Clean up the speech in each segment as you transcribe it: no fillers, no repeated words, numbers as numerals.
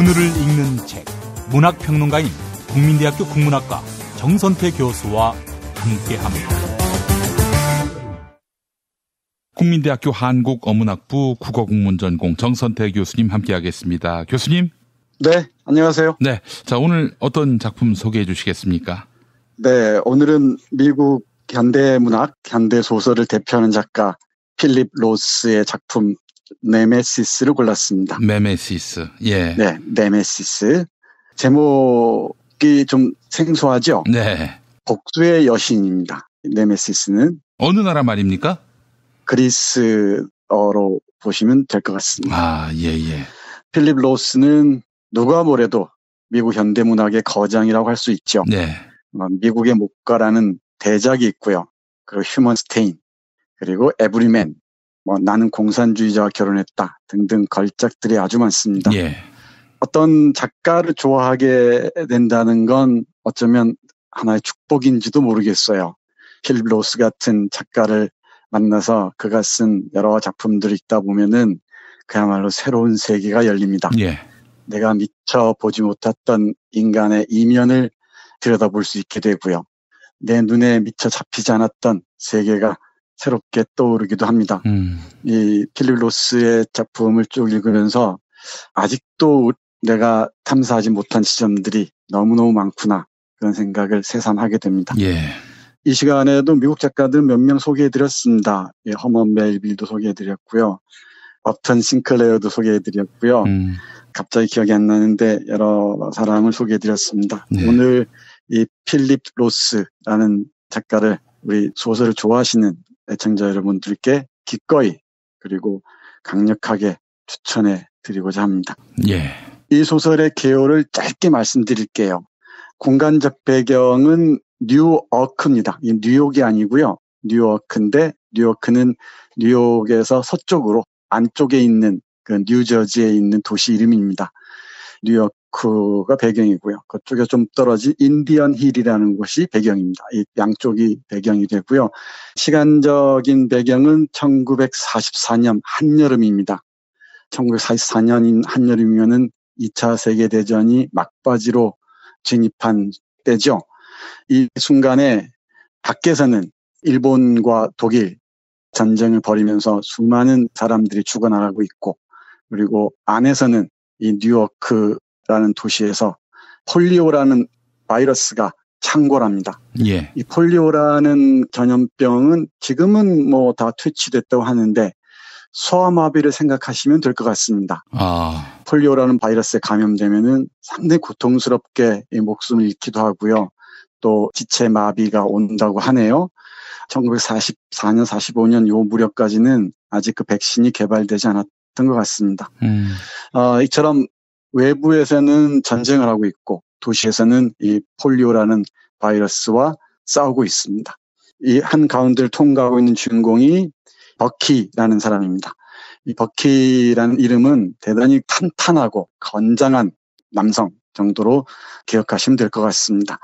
오늘을 읽는 책, 문학평론가인 국민대학교 국문학과 정선태 교수와 함께합니다. 국민대학교 한국어문학부 국어국문전공 정선태 교수님 함께하겠습니다. 교수님. 네, 안녕하세요. 네, 자 오늘 어떤 작품 소개해 주시겠습니까? 네, 오늘은 미국 현대문학, 현대소설을 대표하는 작가 필립 로스의 작품 네메시스를 골랐습니다. 네메시스, 예. 네, 네메시스. 제목이 좀 생소하죠? 네. 복수의 여신입니다. 네메시스는. 어느 나라 말입니까? 그리스어로 보시면 될 것 같습니다. 아, 예, 예. 필립 로스는 누가 뭐래도 미국 현대문학의 거장이라고 할 수 있죠. 네. 미국의 목가라는 대작이 있고요. 그리고 휴먼 스테인, 그리고 에브리맨, 나는 공산주의자와 결혼했다 등등 걸작들이 아주 많습니다. 예. 어떤 작가를 좋아하게 된다는 건 어쩌면 하나의 축복인지도 모르겠어요. 필립 로스 같은 작가를 만나서 그가 쓴 여러 작품들이 있다 보면은 그야말로 새로운 세계가 열립니다. 예. 내가 미처 보지 못했던 인간의 이면을 들여다볼 수 있게 되고요. 내 눈에 미처 잡히지 않았던 세계가 새롭게 떠오르기도 합니다. 이 필립 로스의 작품을 쭉 읽으면서 아직도 내가 탐사하지 못한 지점들이 너무너무 많구나 그런 생각을 새삼하게 됩니다. 예. 이 시간에도 미국 작가들 몇 명 소개해드렸습니다. 예, 허먼 멜빌도 소개해드렸고요. 업턴 싱클레어도 소개해드렸고요. 갑자기 기억이 안 나는데 여러 사람을 소개해드렸습니다. 네. 오늘 이 필립 로스라는 작가를 우리 소설을 좋아하시는 애청자 여러분들께 기꺼이 그리고 강력하게 추천해 드리고자 합니다. 예. 이 소설의 개요를 짧게 말씀드릴게요. 공간적 배경은 뉴어크입니다. 이 뉴욕이 아니고요. 뉴어크인데 뉴어크는 뉴욕에서 서쪽으로 안쪽에 있는 그 뉴저지에 있는 도시 이름입니다. 뉴요크가 배경이고요. 그쪽에 좀 떨어진 인디언 힐이라는 곳이 배경입니다. 이 양쪽이 배경이 되고요. 시간적인 배경은 1944년 한여름입니다. 1944년인 한여름이면은 2차 세계대전이 막바지로 진입한 때죠. 이 순간에 밖에서는 일본과 독일 전쟁을 벌이면서 수많은 사람들이 죽어나가고 있고 그리고 안에서는 이 뉴요크라는 도시에서 폴리오라는 바이러스가 창궐합니다. 예. 이 폴리오라는 전염병은 지금은 뭐 다 퇴치됐다고 하는데 소아마비를 생각하시면 될 것 같습니다. 아. 폴리오라는 바이러스에 감염되면은 상당히 고통스럽게 목숨을 잃기도 하고요. 또 지체 마비가 온다고 하네요. 1944년, 45년 요 무렵까지는 아직 그 백신이 개발되지 않았던 것 같습니다. 이처럼 외부에서는 전쟁을 하고 있고 도시에서는 이 폴리오라는 바이러스와 싸우고 있습니다. 이 한 가운데를 통과하고 있는 주인공이 버키라는 사람입니다. 이 버키라는 이름은 대단히 탄탄하고 건장한 남성 정도로 기억하시면 될 것 같습니다.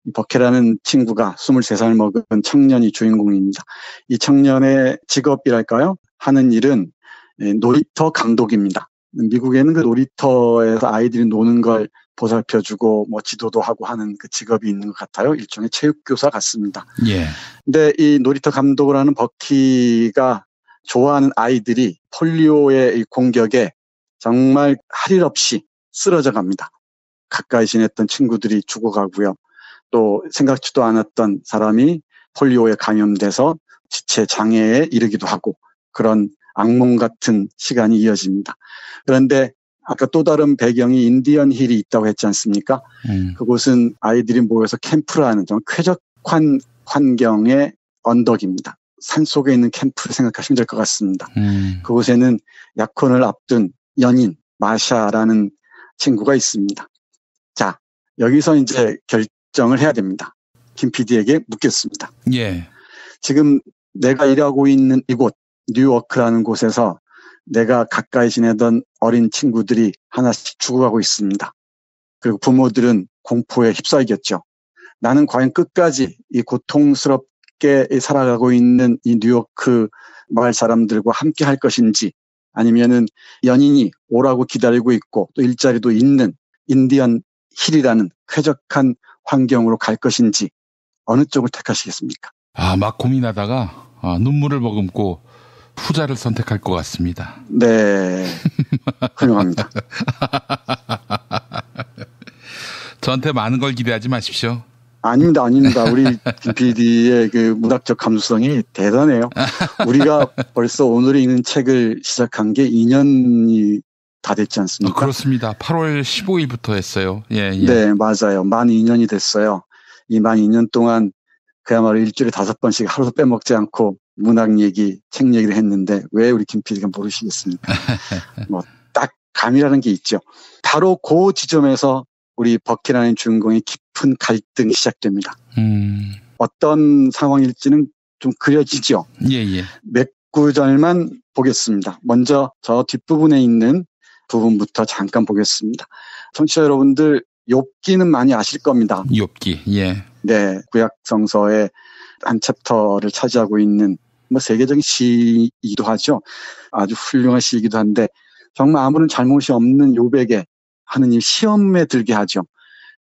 이 버키라는 친구가 23살 먹은 청년이 주인공입니다. 이 청년의 직업이랄까요? 하는 일은 놀이터 감독입니다. 미국에는 그 놀이터에서 아이들이 노는 걸 보살펴주고 뭐 지도도 하고 하는 그 직업이 있는 것 같아요. 일종의 체육교사 같습니다. 예. 근데 이 놀이터 감독을 하는 버키가 좋아하는 아이들이 폴리오의 이 공격에 정말 할 일 없이 쓰러져 갑니다. 가까이 지냈던 친구들이 죽어가고요. 또 생각지도 않았던 사람이 폴리오에 감염돼서 지체 장애에 이르기도 하고 그런 악몽 같은 시간이 이어집니다. 그런데 아까 또 다른 배경이 인디언 힐이 있다고 했지 않습니까? 그곳은 아이들이 모여서 캠프를 하는 좀 쾌적한 환경의 언덕입니다. 산속에 있는 캠프를 생각하시면 될 것 같습니다. 그곳에는 약혼을 앞둔 연인 마샤라는 친구가 있습니다. 자, 여기서 이제 결정을 해야 됩니다. 김 PD에게 묻겠습니다. 예. 지금 내가 일하고 있는 이곳 뉴요크라는 곳에서 내가 가까이 지내던 어린 친구들이 하나씩 죽어가고 있습니다. 그리고 부모들은 공포에 휩싸이겠죠. 나는 과연 끝까지 이 고통스럽게 살아가고 있는 이 뉴요크 마을 사람들과 함께 할 것인지 아니면은 연인이 오라고 기다리고 있고 또 일자리도 있는 인디언 힐이라는 쾌적한 환경으로 갈 것인지 어느 쪽을 택하시겠습니까? 막 고민하다가 눈물을 머금고 후자를 선택할 것 같습니다. 네, 훌륭합니다. 저한테 많은 걸 기대하지 마십시오. 아닙니다. 우리 김 PD의 그 문학적 감수성이 대단해요. 우리가 벌써 오늘 읽는 책을 시작한 게 2년이 다 됐지 않습니까? 그렇습니다. 8월 15일부터 했어요. 예. 네, 맞아요. 만 2년이 됐어요. 이 만 2년 동안 그야말로 일주일에 5번씩 하루도 빼먹지 않고 문학 얘기, 책 얘기를 했는데 왜 우리 김 PD가 모르시겠습니까? 딱 감이라는 게 있죠. 바로 그 지점에서 우리 버키라는 주인공의 깊은 갈등이 시작됩니다. 어떤 상황일지는 좀 그려지죠. 예. 몇 구절만 보겠습니다. 먼저 저 뒷부분에 있는 부분부터 잠깐 보겠습니다. 청취자 여러분들, 욥기는 많이 아실 겁니다. 욥기, 예. 네, 구약 성서의 한 챕터를 차지하고 있는 세계적인 시이기도 하죠. 아주 훌륭한 시이기도 한데 정말 아무런 잘못이 없는 욥에게 하느님 시험에 들게 하죠.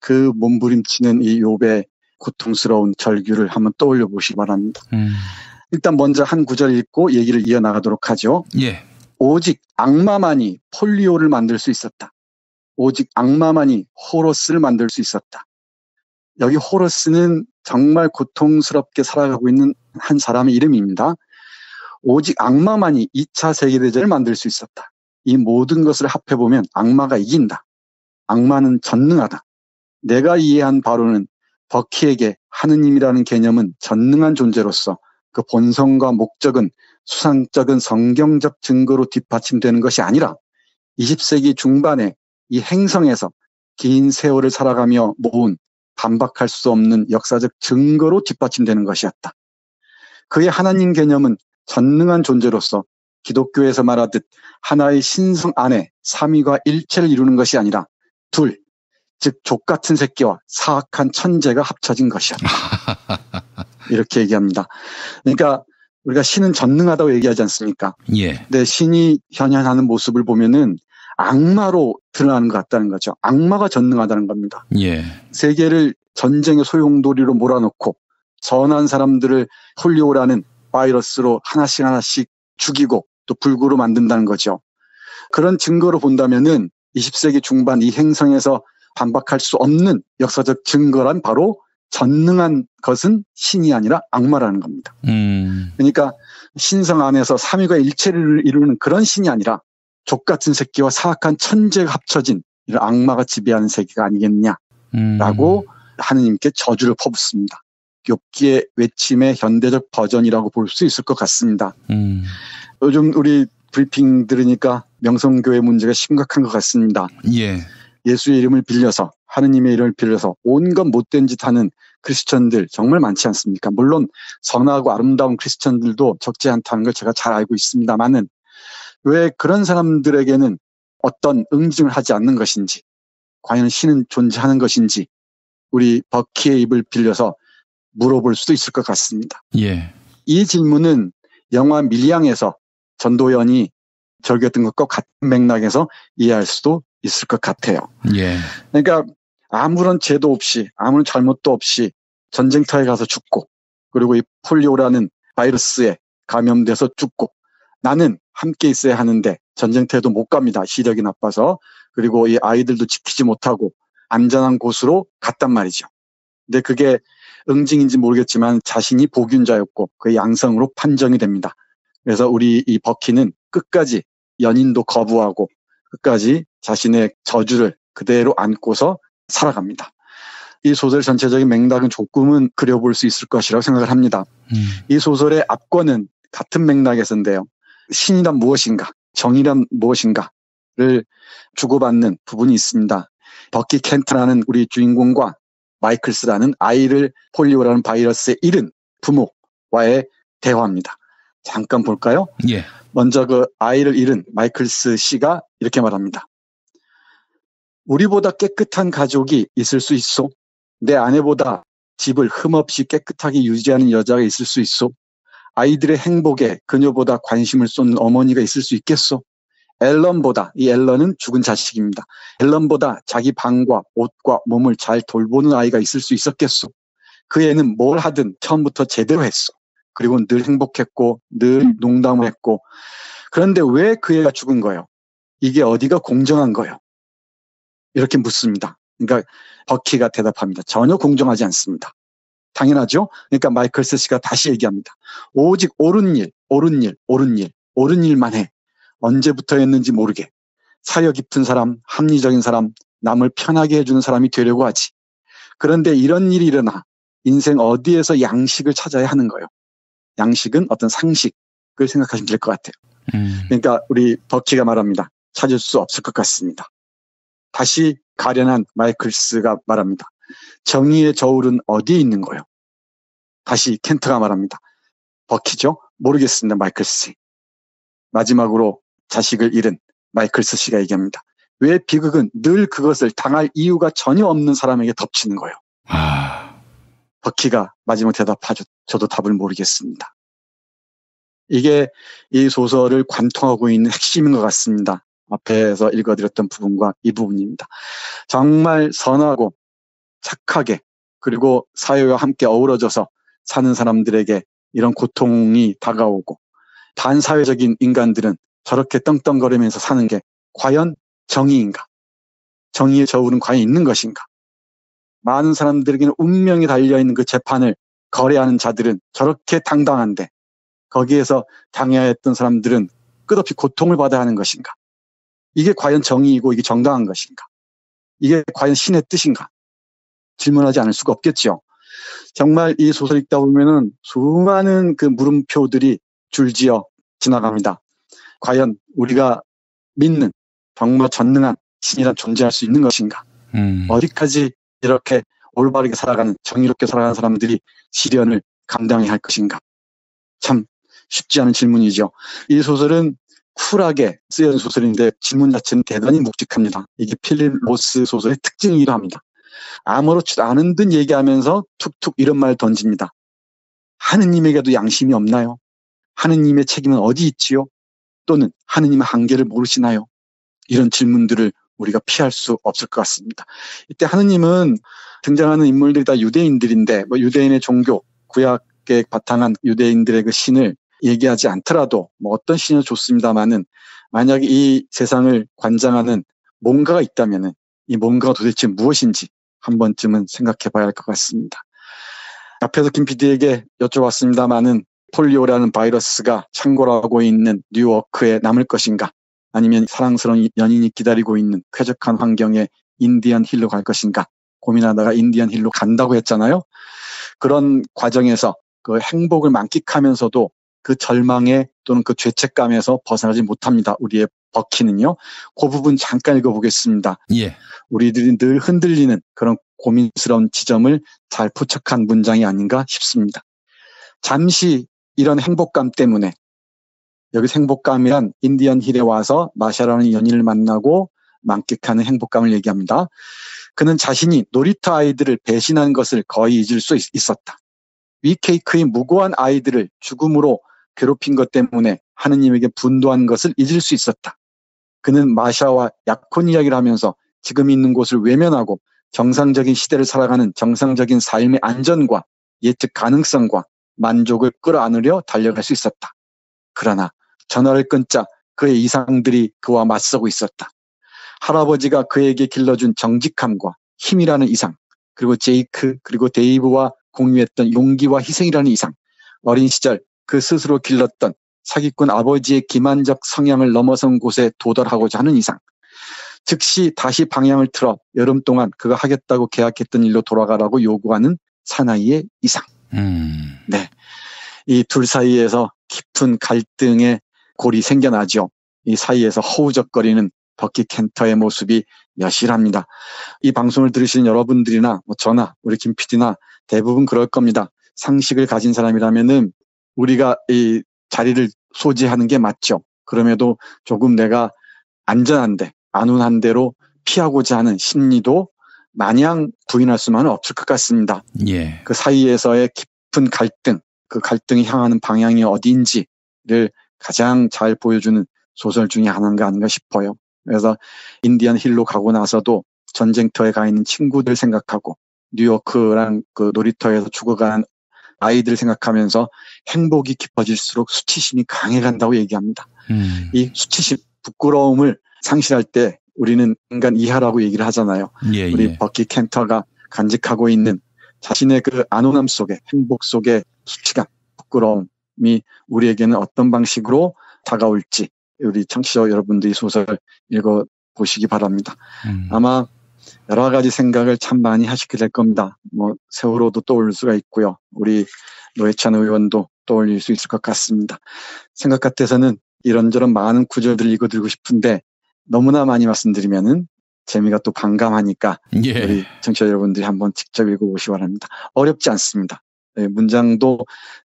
그 몸부림치는 이 욥의 고통스러운 절규를 한번 떠올려 보시기 바랍니다. 일단 먼저 한 구절 읽고 얘기를 이어나가도록 하죠. 예. 오직 악마만이 폴리오를 만들 수 있었다. 오직 악마만이 호러스를 만들 수 있었다. 여기 호러스는 정말 고통스럽게 살아가고 있는 한 사람의 이름입니다. 오직 악마만이 2차 세계대전을 만들 수 있었다. 이 모든 것을 합해보면 악마가 이긴다. 악마는 전능하다. 내가 이해한 바로는 버키에게 하느님이라는 개념은 전능한 존재로서 그 본성과 목적은 수상적인 성경적 증거로 뒷받침되는 것이 아니라 20세기 중반에 이 행성에서 긴 세월을 살아가며 모은 반박할 수 없는 역사적 증거로 뒷받침되는 것이었다. 그의 하나님 개념은 전능한 존재로서 기독교에서 말하듯 하나의 신성 안에 삼위가 일체를 이루는 것이 아니라 둘, 즉 족같은 새끼와 사악한 천재가 합쳐진 것이었다. 이렇게 얘기합니다. 그러니까 우리가 신은 전능하다고 얘기하지 않습니까? 예. 근데 신이 현현하는 모습을 보면은 악마로 드러나는 것 같다는 거죠. 악마가 전능하다는 겁니다. 예. 세계를 전쟁의 소용돌이로 몰아넣고 선한 사람들을 폴리오라는 바이러스로 하나씩 죽이고 또 불구로 만든다는 거죠. 그런 증거로 본다면은 20세기 중반 이 행성에서 반박할 수 없는 역사적 증거란 바로 전능한 것은 신이 아니라 악마라는 겁니다. 그러니까 신성 안에서 삼위가 일체를 이루는 그런 신이 아니라 족같은 새끼와 사악한 천재가 합쳐진 이런 악마가 지배하는 세계가 아니겠냐라고 하느님께 저주를 퍼붓습니다. 욥기의 외침의 현대적 버전이라고 볼 수 있을 것 같습니다. 요즘 우리 브리핑 들으니까 명성교회 문제가 심각한 것 같습니다. 예. 예수의 이름을 빌려서 하느님의 이름을 빌려서 온갖 못된 짓 하는 크리스천들 정말 많지 않습니까? 물론 선하고 아름다운 크리스천들도 적지 않다는 걸 제가 잘 알고 있습니다만은 왜 그런 사람들에게는 어떤 응징을 하지 않는 것인지, 과연 신은 존재하는 것인지 우리 버키의 입을 빌려서 물어볼 수도 있을 것 같습니다. 예. 이 질문은 영화 밀양에서 전도연이 절규했던 것과 같은 맥락에서 이해할 수도 있을 것 같아요. 예. 그러니까 아무런 죄도 없이 아무런 잘못도 없이 전쟁터에 가서 죽고 그리고 이 폴리오라는 바이러스에 감염돼서 죽고 나는 함께 있어야 하는데 전쟁터에도 못 갑니다. 시력이 나빠서. 그리고 이 아이들도 지키지 못하고 안전한 곳으로 갔단 말이죠. 근데 그게 응징인지 모르겠지만 자신이 복균자였고 그 양성으로 판정이 됩니다. 그래서 우리 이 버키는 끝까지 연인도 거부하고 끝까지 자신의 저주를 그대로 안고서 살아갑니다. 이 소설 전체적인 맥락은 조금은 그려볼 수 있을 것이라고 생각을 합니다. 이 소설의 앞권은 같은 맥락에서인데요. 신이란 무엇인가, 정의란 무엇인가를 주고받는 부분이 있습니다. 버키 켄트라는 우리 주인공과 마이클스라는 아이를 폴리오라는 바이러스에 잃은 부모와의 대화입니다. 잠깐 볼까요? 예. 먼저 그 아이를 잃은 마이클스 씨가 이렇게 말합니다. 우리보다 깨끗한 가족이 있을 수 있소? 내 아내보다 집을 흠없이 깨끗하게 유지하는 여자가 있을 수 있소? 아이들의 행복에 그녀보다 관심을 쏟는 어머니가 있을 수 있겠소? 앨런보다, 이 앨런은 죽은 자식입니다. 앨런보다 자기 방과 옷과 몸을 잘 돌보는 아이가 있을 수 있었겠소. 그 애는 뭘 하든 처음부터 제대로 했어. 그리고 늘 행복했고 늘 농담을 했고. 그런데 왜 그 애가 죽은 거예요? 이게 어디가 공정한 거예요? 이렇게 묻습니다. 그러니까 버키가 대답합니다. 전혀 공정하지 않습니다. 당연하죠? 그러니까 마이클스 씨가 다시 얘기합니다. 오직 옳은 일, 옳은 일, 옳은 일, 옳은 일만 해. 언제부터였는지 모르게. 사려 깊은 사람, 합리적인 사람, 남을 편하게 해주는 사람이 되려고 하지. 그런데 이런 일이 일어나 인생 어디에서 양식을 찾아야 하는 거예요. 양식은 어떤 상식을 생각하시면 될 것 같아요. 그러니까 우리 버키가 말합니다. 찾을 수 없을 것 같습니다. 다시 가련한 마이클스가 말합니다. 정의의 저울은 어디에 있는 거예요? 다시 켄트가 말합니다. 버키죠? 모르겠습니다. 마이클스 씨. 마지막으로 자식을 잃은 마이클스 씨가 얘기합니다. 왜 비극은 늘 그것을 당할 이유가 전혀 없는 사람에게 덮치는 거예요? 버키가 마지막 대답하죠. 저도 답을 모르겠습니다. 이게 이 소설을 관통하고 있는 핵심인 것 같습니다. 앞에서 읽어드렸던 부분과 이 부분입니다. 정말 선하고 착하게 그리고 사회와 함께 어우러져서 사는 사람들에게 이런 고통이 다가오고 반사회적인 인간들은 저렇게 떵떵거리면서 사는 게 과연 정의인가? 정의의 저울은 과연 있는 것인가? 많은 사람들에게는 운명이 달려있는 그 재판을 거래하는 자들은 저렇게 당당한데 거기에서 당해야 했던 사람들은 끝없이 고통을 받아야 하는 것인가? 이게 과연 정의이고 이게 정당한 것인가? 이게 과연 신의 뜻인가? 질문하지 않을 수가 없겠죠. 정말 이 소설 읽다 보면은 수많은 그 물음표들이 줄지어 지나갑니다. 과연 우리가 믿는 정말 전능한 신이란 존재할 수 있는 것인가? 어디까지 이렇게 올바르게 살아가는 정의롭게 살아가는 사람들이 시련을 감당해야 할 것인가? 참 쉽지 않은 질문이죠. 이 소설은 쿨하게 쓰여진 소설인데 질문 자체는 대단히 묵직합니다. 이게 필립 로스 소설의 특징이기도 합니다. 아무렇지도 않은 듯 얘기하면서 툭툭 이런 말을 던집니다. 하느님에게도 양심이 없나요? 하느님의 책임은 어디 있지요? 또는 하느님의 한계를 모르시나요? 이런 질문들을 우리가 피할 수 없을 것 같습니다. 이때 하느님은 등장하는 인물들이 다 유대인들인데 뭐 유대인의 종교, 구약에 바탕한 유대인들의 그 신을 얘기하지 않더라도 뭐 어떤 신이 좋습니다마는 만약에 이 세상을 관장하는 뭔가가 있다면은 이 뭔가가 도대체 무엇인지 한 번쯤은 생각해 봐야 할 것 같습니다. 앞에서 김 PD에게 여쭤봤습니다마는 폴리오라는 바이러스가 창궐하고 있는 뉴워크에 남을 것인가? 아니면 사랑스러운 연인이 기다리고 있는 쾌적한 환경의 인디언 힐로 갈 것인가? 고민하다가 인디언 힐로 간다고 했잖아요. 그런 과정에서 그 행복을 만끽하면서도 그 절망에 또는 그 죄책감에서 벗어나지 못합니다. 우리의 버키는요. 그 부분 잠깐 읽어보겠습니다. 예. 우리들이 늘 흔들리는 그런 고민스러운 지점을 잘 포착한 문장이 아닌가 싶습니다. 잠시 이런 행복감 때문에 여기서 행복감이란 인디언 힐에 와서 마샤라는 연인을 만나고 만끽하는 행복감을 얘기합니다. 그는 자신이 놀이터 아이들을 배신한 것을 거의 잊을 수 있었다. 위케이크의 무고한 아이들을 죽음으로 괴롭힌 것 때문에 하느님에게 분노한 것을 잊을 수 있었다. 그는 마샤와 약혼 이야기를 하면서 지금 있는 곳을 외면하고 정상적인 시대를 살아가는 정상적인 삶의 안전과 예측 가능성과 만족을 끌어안으려 달려갈 수 있었다. 그러나 전화를 끊자 그의 이상들이 그와 맞서고 있었다. 할아버지가 그에게 길러준 정직함과 힘이라는 이상, 그리고 제이크 그리고 데이브와 공유했던 용기와 희생이라는 이상, 어린 시절 그 스스로 길렀던 사기꾼 아버지의 기만적 성향을 넘어선 곳에 도달하고자 하는 이상, 즉시 다시 방향을 틀어 여름 동안 그가 하겠다고 계약했던 일로 돌아가라고 요구하는 사나이의 이상. 네, 이 둘 사이에서 깊은 갈등의 골이 생겨나죠. 이 사이에서 허우적거리는 버키 켄터의 모습이 여실합니다. 이 방송을 들으시는 여러분들이나 뭐 저나 우리 김 PD나 대부분 그럴 겁니다. 상식을 가진 사람이라면은 우리가 이 자리를 소지하는 게 맞죠. 그럼에도 조금 내가 안전한데 안운한 대로 피하고자 하는 심리도 마냥 부인할 수만은 없을 것 같습니다. 예. 그 사이에서의 깊은 갈등, 그 갈등이 향하는 방향이 어디인지를 가장 잘 보여주는 소설 중에 하나가 아닌가 싶어요. 그래서 인디안 힐로 가고 나서도 전쟁터에 가 있는 친구들 생각하고 뉴요크랑 그 놀이터에서 죽어가는 아이들 생각하면서 행복이 깊어질수록 수치심이 강해간다고 얘기합니다. 이 수치심, 부끄러움을 상실할 때 우리는 인간 이하라고 얘기를 하잖아요. 예, 우리 예. 버키 켄터가 간직하고 있는 자신의 그 안온함 속에, 행복 속에 수치감, 부끄러움이 우리에게는 어떤 방식으로 다가올지 우리 청취자 여러분들이 소설을 읽어보시기 바랍니다. 아마 여러 가지 생각을 참 많이 하시게 될 겁니다. 세월호도 떠올릴 수가 있고요. 우리 노회찬 의원도 떠올릴 수 있을 것 같습니다. 생각 같아서는 이런저런 많은 구절들을 읽어드리고 싶은데 너무나 많이 말씀드리면은 재미가 또 반감하니까 예. 우리 청취자 여러분들이 한번 직접 읽어보시기 바랍니다. 어렵지 않습니다. 네, 문장도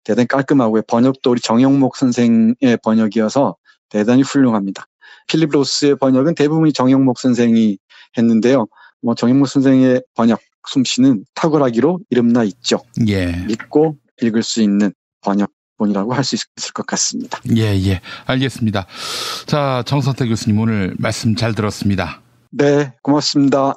대단히 깔끔하고요. 번역도 우리 정영목 선생의 번역이어서 대단히 훌륭합니다. 필립 로스의 번역은 대부분이 정영목 선생이 했는데요. 정영목 선생의 번역 솜씨는 탁월하기로 이름나 있죠. 예. 믿고 읽을 수 있는 번역본이라고 할 수 있을 것 같습니다. 예. 알겠습니다. 자, 정선태 교수님 오늘 말씀 잘 들었습니다. 네, 고맙습니다.